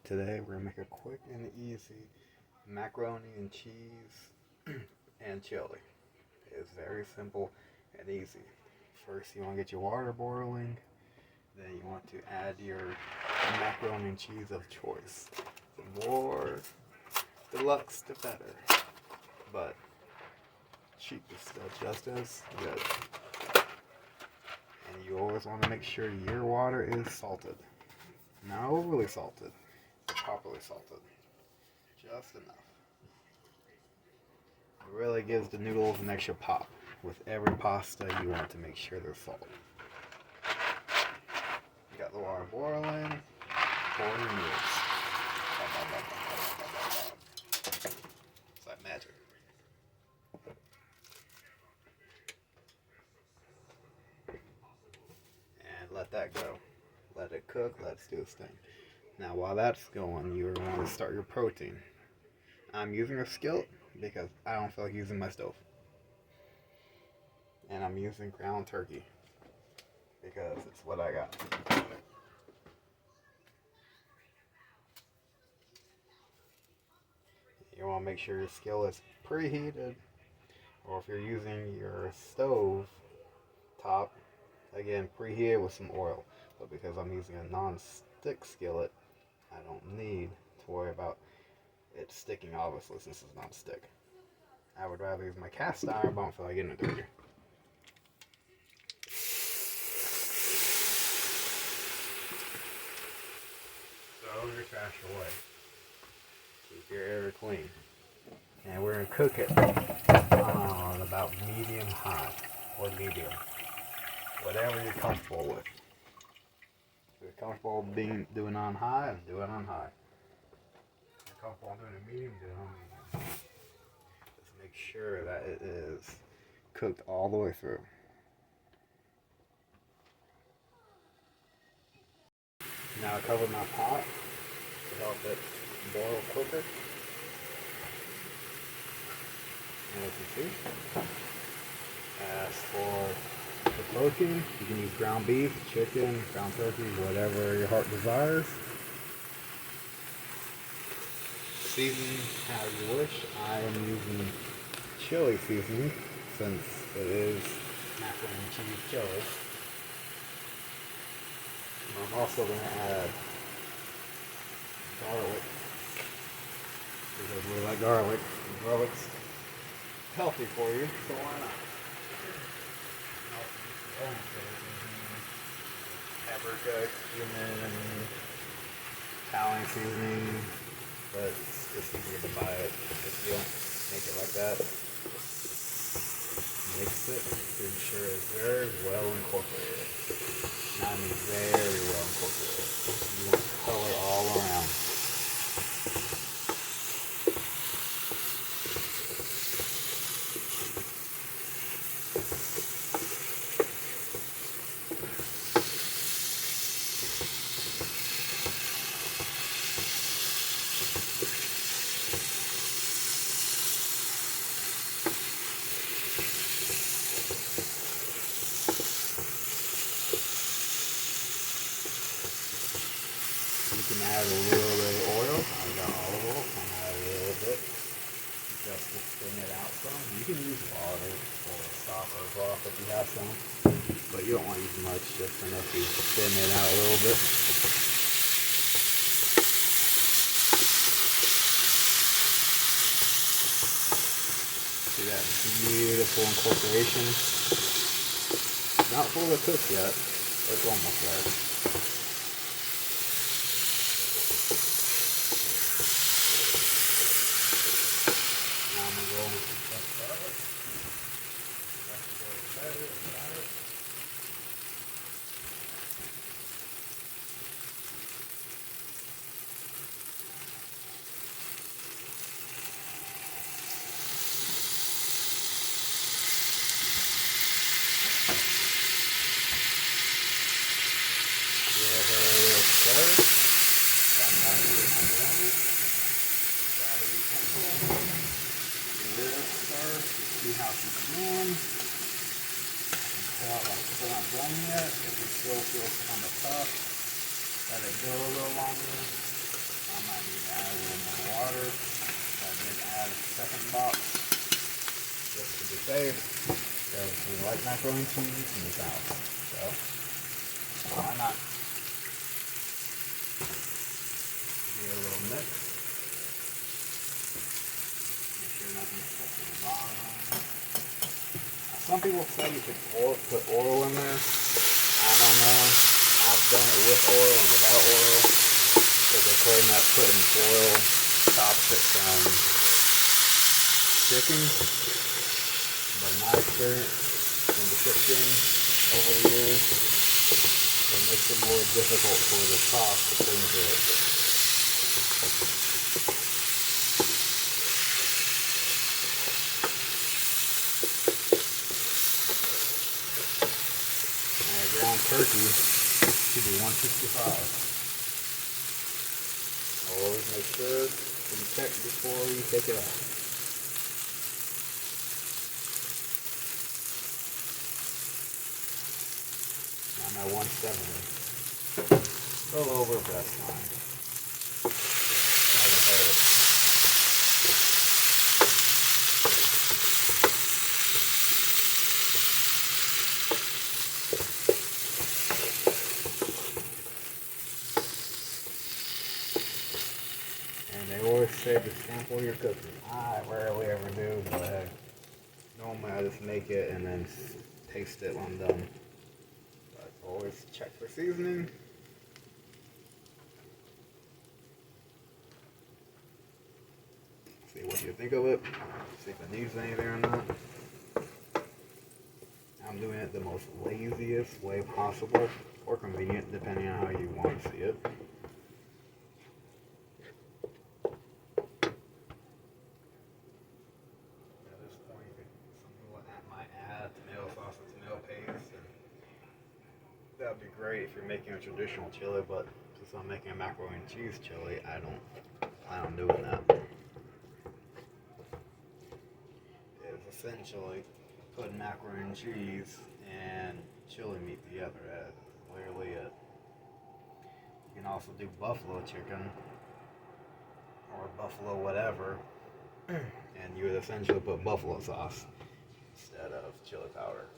Today we're gonna make a quick and easy macaroni and cheese and chili. It's very simple and easy. First, you want to get your water boiling. Then you want to add your macaroni and cheese of choice. The more deluxe, the better. But cheap is still just as good. And you always want to make sure your water is salted. Not overly salted, properly salted. Just enough. It really gives the noodles an extra pop. With every pasta, you want to make sure they're salted. You got the water boiling. Pour your noodles. It's like magic. And let that go. Let it cook. Let's do this thing. Now, while that's going, you're going to start your protein. I'm using a skillet because I don't feel like using my stove. And I'm using ground turkey because it's what I got. You want to make sure your skillet is preheated, or if you're using your stove top, again, preheated with some oil. But because I'm using a non-stick skillet, I don't need to worry about it sticking, obviously, since it's non-stick. I would rather use my cast iron, but I don't feel like getting it dirty. Throw your trash away. Keep your area clean. And we're going to cook it on about medium high or medium. Whatever you're comfortable with. If you're comfortable doing on high, do it on high. If you're comfortable doing it medium, do it on medium. Just make sure that it is cooked all the way through. Now cover my pot to help it boil quicker. And as you see, as for the protein, you can use ground beef, chicken, ground turkey, whatever your heart desires. Seasoning how you wish. I am using chili seasoning since it is macaroni and cheese chili. I'm also going to add garlic because we like garlic. Garlic's healthy for you, so why not? Paprika, cumin, Italian seasoning, but it's easier to buy it if you don't make it like that. Mix it to ensure it's very well incorporated. And I mean very well incorporated. You want color all around. You can add a little bit of oil. I got olive oil. I'm add a little bit just to thin it out some. You can use water or stock or broth if you have some, but you don't want to use much, just enough to thin it out a little bit. See that beautiful incorporation? Not fully cooked yet, but it's almost there. See how she's doing. Tell like it's not done yet. If it still feels kind of tough, let it go a little longer. like macaroni and cheese in this house. So, why not? Give it a little mix. Make sure nothing's stuck in the bottom. Now, some people say you could put oil in there. I don't know. I've done it with oil and without oil. Because they claim that putting oil stops it from sticking. But in my experience from the kitchen over the years, it makes it more difficult for the sauce to cling to it. Ground turkey should be 165. Always make sure you check before you take it out. I'm at 170. A little over, but that's fine. Not gonna hurt it. And they always say to sample your cooking. I rarely ever do, but normally I just make it and then taste it when I'm done. But always check for seasoning. See what you think of it. See if it needs anything or not. I'm doing it the most laziest way possible, or convenient, depending on how you want to see it. At this point, some people might add tomato sauce and tomato paste, and that would be great if you're making a traditional chili, but since I'm making a macaroni and cheese chili, I don't plan on doing that. It's essentially putting macaroni and cheese and chili meat together. That's literally it. You can also do buffalo chicken or buffalo whatever, and you would essentially put buffalo sauce instead of chili powder.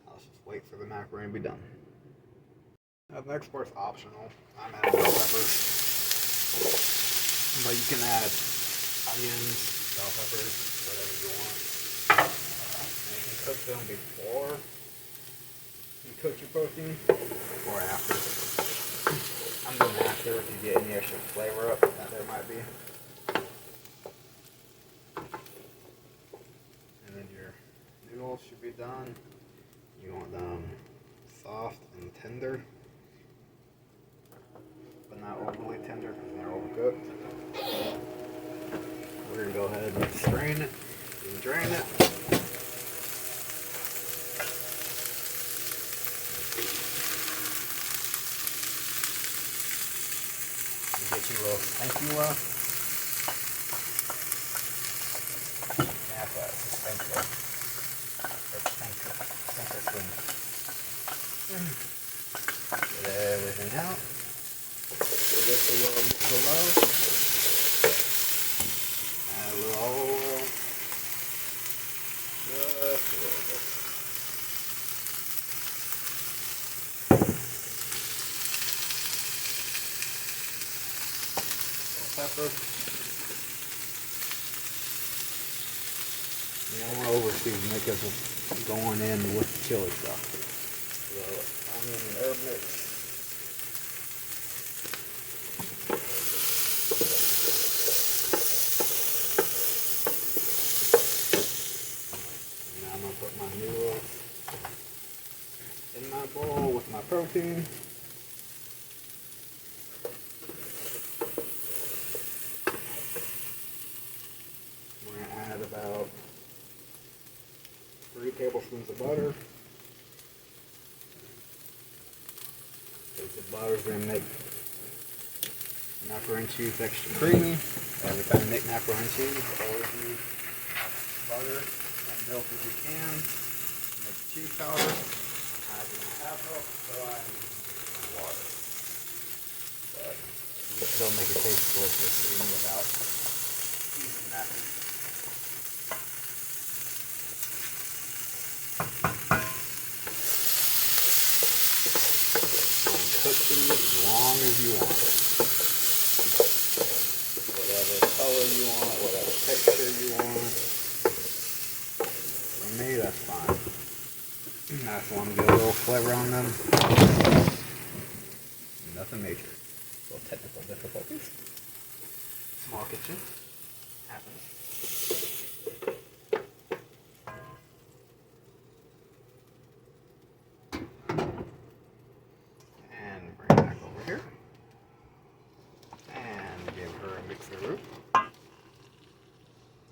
Now let's just wait for the macaroni to be done. Now the next part's optional. I'm adding bell peppers, but you can add onions, bell peppers, whatever you want. And you can cook them before you cook your protein or after. I'm doing after if you get any extra flavor up that there might be. And then your noodles should be done. You want them soft and tender, but not overly tender because they're overcooked. We're going to go ahead and strain it and drain it. Get you a little spatula. That's a spatula. Get everything out. Give this a little below. Add a little olive oil. Just a little bit. Pepper. You don't want to overseason it because it's going in with the chili stuff. So, onion and herb mix. And now I'm going to put my noodles in my bowl with my protein. About 3 tablespoons of butter. Because the butter is going to make macaroni and cheese extra creamy. Every time you make macaroni and cheese, always use butter and milk if you can. Make cheese powder. I do not have milk, so I use water. But you can still make it taste delicious even without using that. as you want. Whatever color you want, whatever texture you want. For me, that's fine. I just want to get a little flavor on them. Nothing major. Little technical difficulties. Small kitchen. Happens. And bring it back over here. And give her a mixer.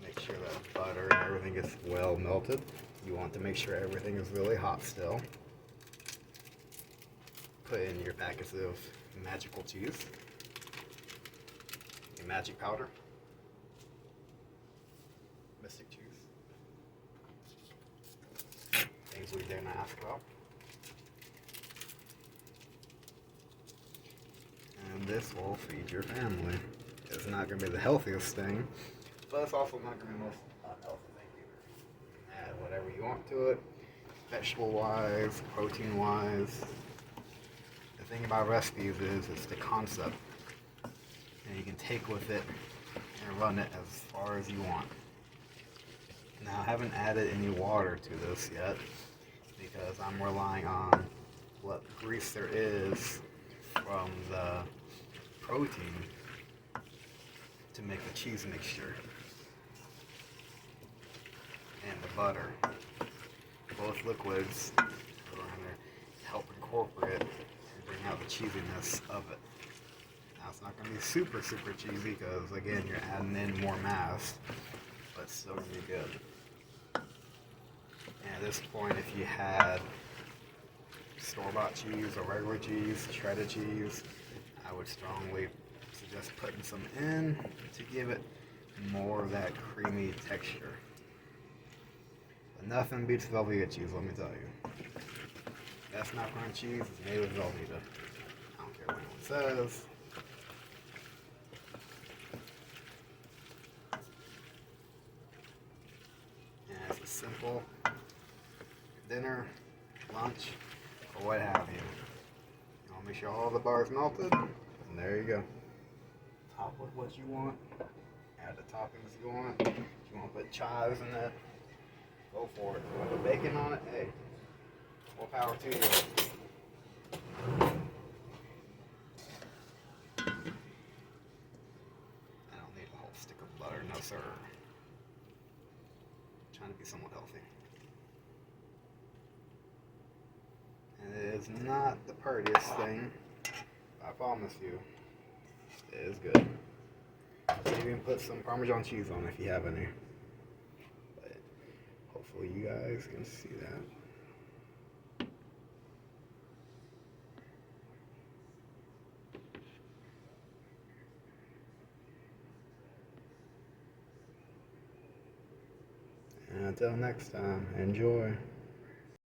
Make sure that butter and everything is well melted. You want to make sure everything is really hot still. Put in your packets of magical cheese, your magic powder, mystic cheese, things we dare not ask about. And this will feed your family. It's not going to be the healthiest thing, but it's also not going to be the most unhealthy thing either. Add whatever you want to it, vegetable-wise, protein-wise. The thing about recipes is it's the concept, and you can take with it and run it as far as you want. Now, I haven't added any water to this yet because I'm relying on what grease there is from the protein to make the cheese mixture and the butter. Both liquids are going to help incorporate and bring out the cheesiness of it. Now, it's not going to be super cheesy because, again, you're adding in more mass, but it's still going to be good. And at this point, if you had store-bought cheese or regular cheese, shredded cheese, I would strongly suggest putting some in to give it more of that creamy texture. But nothing beats Velveeta cheese, let me tell you. Best macaroni cheese is made with Velveeta. I don't care what anyone says. And it's a simple dinner, lunch, or what have you. You want to make sure all the bars melted, and there you go. Top with what you want. Add the toppings you want. If you want to put chives in it, go for it. If you want to put bacon on it, hey, more power to you. I don't need a whole stick of butter, no sir. I'm trying to be somewhat healthy. And it is not the prettiest thing, I promise you, it is good. You can put some Parmesan cheese on if you have any. But hopefully you guys can see that. And until next time, enjoy.